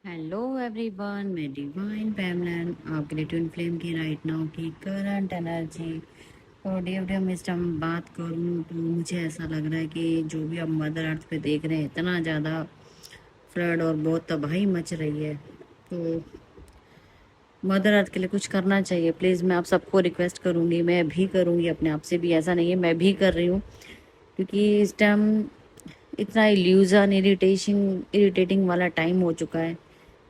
Hello everyone, मैं divine पैमलन आपके लिए ट्विन फ्लेम की राइट नाउ की करंट एनर्जी और डे ऑफ इस टाइम बात करूँ तो मुझे ऐसा लग रहा है कि जो भी आप मदर अर्थ पे देख रहे हैं, इतना ज़्यादा फ्लड और बहुत तबाही मच रही है। तो मदर अर्थ के लिए कुछ करना चाहिए। प्लीज़ मैं आप सबको रिक्वेस्ट करूँगी, मैं भी करूँगी अपने आप से भी, ऐसा नहीं है, मैं भी कर रही हूँ। क्योंकि इस टाइम इतना इल्यूजन इरिटेटिंग वाला टाइम हो चुका है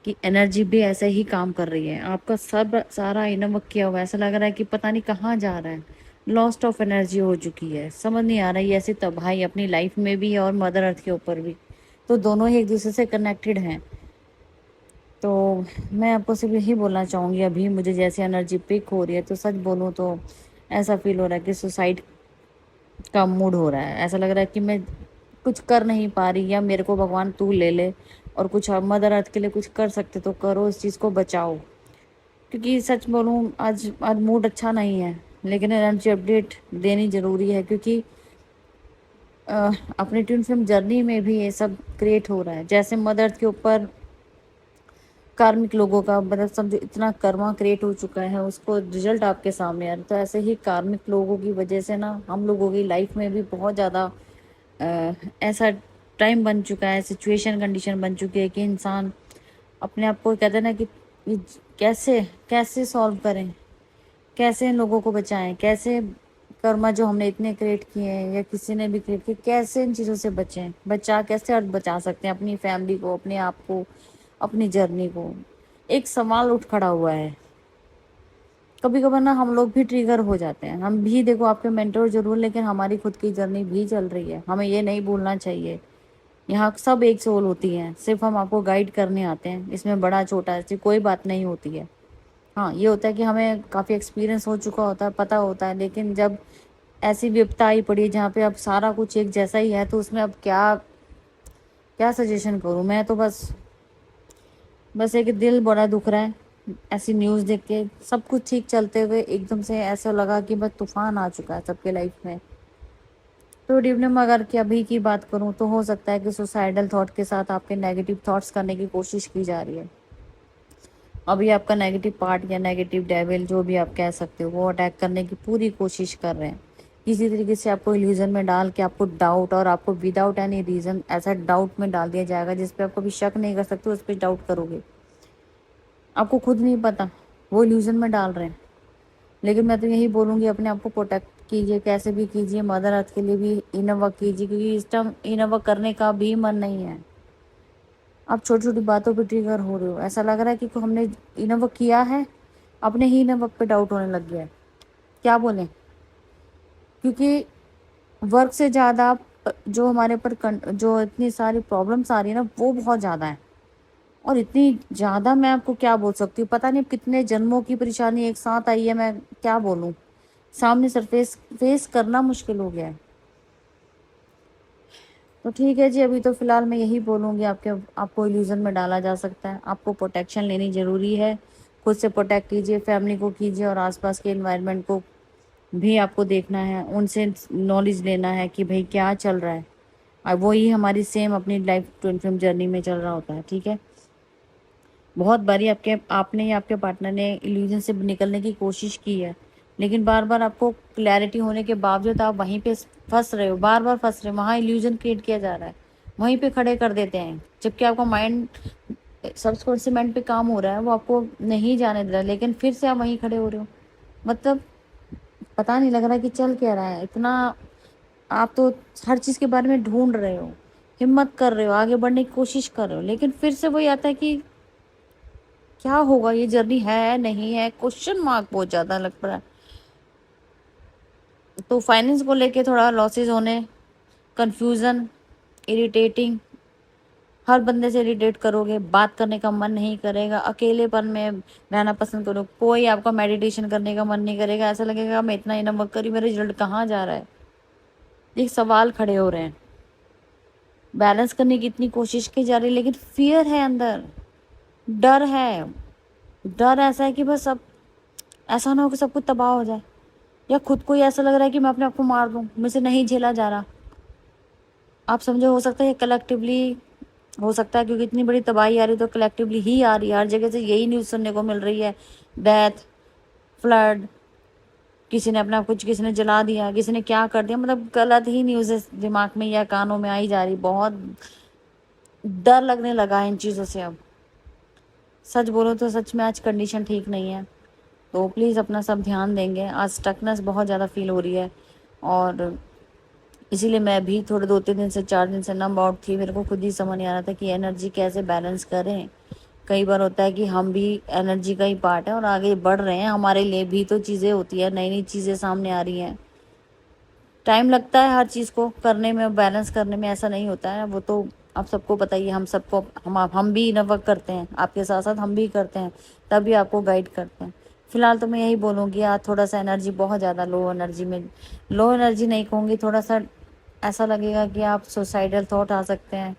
कि एनर्जी भी ऐसे ही काम कर रही है। आपका सब सारा इनवर्क किया हुआ है, ऐसा लग रहा है कि पता नहीं कहाँ जा रहा है। लॉस्ट ऑफ एनर्जी हो चुकी है, समझ नहीं आ रहा है। ये ऐसी तबाही अपनी लाइफ में भी है और मदर अर्थ के ऊपर भी, तो दोनों ही एक दूसरे से कनेक्टेड हैं। तो मैं आपको सिर्फ यही बोलना चाहूँगी, अभी मुझे जैसे एनर्जी पिक हो रही है तो सच बोलूँ तो ऐसा फील हो रहा है कि सुसाइड का मूड हो रहा है। ऐसा लग रहा है कि मैं कुछ कर नहीं पा रही, या मेरे को भगवान तू ले ले और कुछ मदर अर्थ के लिए कुछ कर सकते तो करो, इस चीज़ को बचाओ। क्योंकि सच बोलूँ आज आज मूड अच्छा नहीं है, लेकिन एनर्जी अपडेट देनी ज़रूरी है। क्योंकि अपनी ट्विन फिल्म जर्नी में भी ये सब क्रिएट हो रहा है। जैसे मदर अर्थ के ऊपर कार्मिक लोगों का मतलब समझो इतना कर्मा क्रिएट हो चुका है, उसको रिजल्ट आपके सामने आ रहा है। तो ऐसे ही कार्मिक लोगों की वजह से ना हम लोगों की लाइफ में भी बहुत ज़्यादा ऐसा टाइम बन चुका है, सिचुएशन कंडीशन बन चुकी है कि इंसान अपने आप को कहते हैं ना कि ये कैसे कैसे सॉल्व करें, कैसे इन लोगों को बचाएं, कैसे कर्मा जो हमने इतने क्रिएट किए हैं या किसी ने भी क्रिएट किए, कैसे इन चीज़ों से बचें, कैसे अर्थ बचा सकते हैं अपनी फैमिली को, अपने आप को, अपनी जर्नी को। एक सवाल उठ खड़ा हुआ है। कभी कभार ना हम लोग भी ट्रिगर हो जाते हैं, हम भी देखो आपके मेंटोर जरूर, लेकिन हमारी खुद की जर्नी भी चल रही है, हमें ये नहीं भूलना चाहिए। यहाँ सब एक सोल होती हैं, सिर्फ हम आपको गाइड करने आते हैं। इसमें बड़ा छोटा ऐसी कोई बात नहीं होती है। हाँ, ये होता है कि हमें काफ़ी एक्सपीरियंस हो चुका होता है, पता होता है, लेकिन जब ऐसी विपदा आई पड़ी है जहाँ पे अब सारा कुछ एक जैसा ही है, तो उसमें अब क्या क्या सजेशन करूँ मैं। तो बस एक दिल बड़ा दुख रहा है ऐसी न्यूज़ देख के। सब कुछ ठीक चलते हुए एकदम से ऐसा लगा कि बस तूफान आ चुका है सबके लाइफ में। तो डिवनम अगर कि अभी की बात करूं तो हो सकता है कि सुसाइडल थॉट के साथ आपके नेगेटिव थॉट्स करने की कोशिश की जा रही है। अभी आपका नेगेटिव पार्ट या नेगेटिव डेविल जो भी आप कह सकते हो, वो अटैक करने की पूरी कोशिश कर रहे हैं। किसी तरीके से आपको इल्यूजन में डाल के आपको डाउट, और आपको विदाउट एनी रीजन ऐसा डाउट में डाल दिया जाएगा जिस पे आप कभी शक नहीं कर सकते, उस पर डाउट करोगे। आपको खुद नहीं पता वो इल्यूजन में डाल रहे हैं। लेकिन मैं तो यही बोलूँगी, अपने आप को प्रोटेक्ट कीजिए, कैसे भी कीजिए, मदर अर्थ के लिए भी इनर वर्क कीजिए। क्योंकि इस टाइम इनर वर्क करने का भी मन नहीं है। आप छोटी छोटी बातों पे ट्रिगर हो रहे हो, ऐसा लग रहा है कि हमने इनर वर्क किया है, अपने ही इनर वर्क पे डाउट होने लग गया है। क्या बोलें, क्योंकि वर्क से ज़्यादा जो हमारे ऊपर जो इतनी सारी प्रॉब्लम्स आ रही है ना, वो बहुत ज़्यादा है। और इतनी ज़्यादा मैं आपको क्या बोल सकती हूँ, पता नहीं कितने जन्मों की परेशानी एक साथ आई है, मैं क्या बोलूँ। सामने सरफेस फेस करना मुश्किल हो गया है। तो ठीक है जी, अभी तो फिलहाल मैं यही बोलूँगी, आपको इल्यूजन में डाला जा सकता है, आपको प्रोटेक्शन लेनी ज़रूरी है। खुद से प्रोटेक्ट कीजिए, फैमिली को कीजिए, और आसपास के एनवायरनमेंट को भी आपको देखना है, उनसे नॉलेज लेना है कि भाई क्या चल रहा है। और वही हमारी सेम अपनी लाइफ ट्विन फिल्म जर्नी में चल रहा होता है। ठीक है, बहुत बारी आपने या आपके पार्टनर ने इल्यूजन से निकलने की कोशिश की है, लेकिन बार बार आपको क्लैरिटी होने के बावजूद आप वहीं पे फंस रहे हो, बार बार फंस रहे हो, वहाँ इल्यूजन क्रिएट किया जा रहा है, वहीं पे खड़े कर देते हैं। जबकि आपका माइंड सबकॉन्शियस माइंड पे काम हो रहा है, वो आपको नहीं जाने दे रहा, लेकिन फिर से आप वहीं खड़े हो रहे हो। मतलब पता नहीं लग रहा कि चल क्या रहा है इतना। आप तो हर चीज़ के बारे में ढूंढ रहे हो, हिम्मत कर रहे हो, आगे बढ़ने की कोशिश कर रहे हो, लेकिन फिर से वही आता है कि क्या होगा, ये जर्नी है नहीं है, क्वेश्चन मार्क बहुत ज़्यादा लग पड़ा है। तो फाइनेंस को लेके थोड़ा लॉसेस होने, कंफ्यूजन, इरिटेटिंग, हर बंदे से इरिटेट करोगे, बात करने का मन नहीं करेगा, अकेलेपन में रहना पसंद करो, कोई आपका मेडिटेशन करने का मन नहीं करेगा, ऐसा लगेगा मैं इतना इनफ करी, मेरा रिजल्ट कहाँ जा रहा है। ये सवाल खड़े हो रहे हैं। बैलेंस करने की इतनी कोशिश की जा रही है, लेकिन फियर है अंदर, डर है। डर ऐसा है कि बस अब ऐसा ना हो कि सब कुछ तबाह हो जाए, या खुद को ही ऐसा लग रहा है कि मैं अपने आप को मार दूं, मुझसे नहीं झेला जा रहा। आप समझो, हो सकता है कलेक्टिवली हो सकता है क्योंकि इतनी बड़ी तबाही आ रही तो कलेक्टिवली ही आ रही है, हर जगह से यही न्यूज़ सुनने को मिल रही है, डेथ, फ्लड, किसी ने अपना कुछ, किसी ने जला दिया, किसी ने क्या कर दिया, मतलब गलत ही न्यूज़ दिमाग में या कानों में आई जा रही। बहुत डर लगने लगा है इन चीज़ों से अब। सच बोलो तो सच में आज कंडीशन ठीक नहीं है, तो प्लीज़ अपना सब ध्यान देंगे। आज स्टकनेस बहुत ज़्यादा फील हो रही है और इसीलिए मैं भी थोड़े 2-3 दिन से 4 दिन से नम आउट थी। मेरे को खुद ही समझ नहीं आ रहा था कि एनर्जी कैसे बैलेंस करें। कई बार होता है कि हम भी एनर्जी का ही पार्ट है और आगे बढ़ रहे हैं, हमारे लिए भी तो चीज़ें होती है, नई नई चीज़ें सामने आ रही हैं। टाइम लगता है हर चीज़ को करने में, बैलेंस करने में, ऐसा नहीं होता है। वो तो आप सबको पता ही है, हम सबको, हम भी इनफ करते हैं, आपके साथ साथ हम भी करते हैं, तभी आपको गाइड करते हैं। फिलहाल तो मैं यही बोलूँगी, आज थोड़ा सा एनर्जी बहुत ज़्यादा लो एनर्जी में, लो एनर्जी नहीं कहूँगी, थोड़ा सा ऐसा लगेगा कि आप सुसाइडल थॉट आ सकते हैं।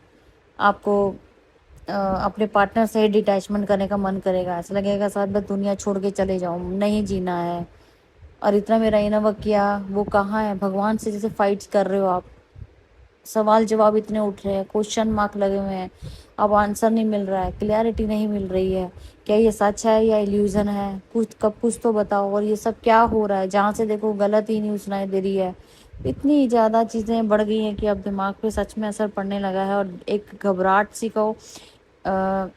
आपको अपने पार्टनर से डिटैचमेंट करने का मन करेगा, ऐसा लगेगा शायद मैं दुनिया छोड़ के चले जाऊँ, नहीं जीना है। और इतना मेरा इनर वर्क किया, वो कहाँ है, भगवान से जैसे फाइट कर रहे हो आप, सवाल जवाब इतने उठ रहे हैं, क्वेश्चन मार्क लगे हुए हैं, अब आंसर नहीं मिल रहा है, क्लैरिटी नहीं मिल रही है, क्या ये सच है या इल्यूजन है, कुछ तो बताओ। और ये सब क्या हो रहा है, जहाँ से देखो गलत ही न्यूज़ सुनाई दे रही है। इतनी ज़्यादा चीज़ें बढ़ गई हैं कि अब दिमाग पे सच में असर पड़ने लगा है और एक घबराहट सी कहो, अ,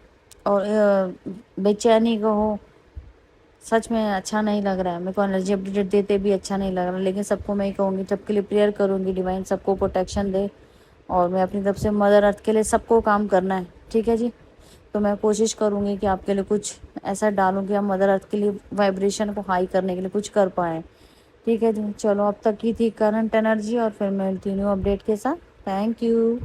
और बेचैनी कहो, सच में अच्छा नहीं लग रहा है। मेरे को एनर्जी अपडेट देते भी अच्छा नहीं लग रहा, लेकिन सबको मैं ही कहूँगी, सबके लिए प्रेयर करूँगी, डिवाइन सबको प्रोटेक्शन दे। और मैं अपनी तरफ से मदर अर्थ के लिए सबको काम करना है, ठीक है जी। तो मैं कोशिश करूँगी कि आपके लिए कुछ ऐसा डालूँ कि आप मदर अर्थ के लिए वाइब्रेशन को हाई करने के लिए कुछ कर पाएँ, ठीक है जी। चलो अब तक की थी करंट एनर्जी और फिर मैं मिलती हूँ अपडेट के साथ। Thank you.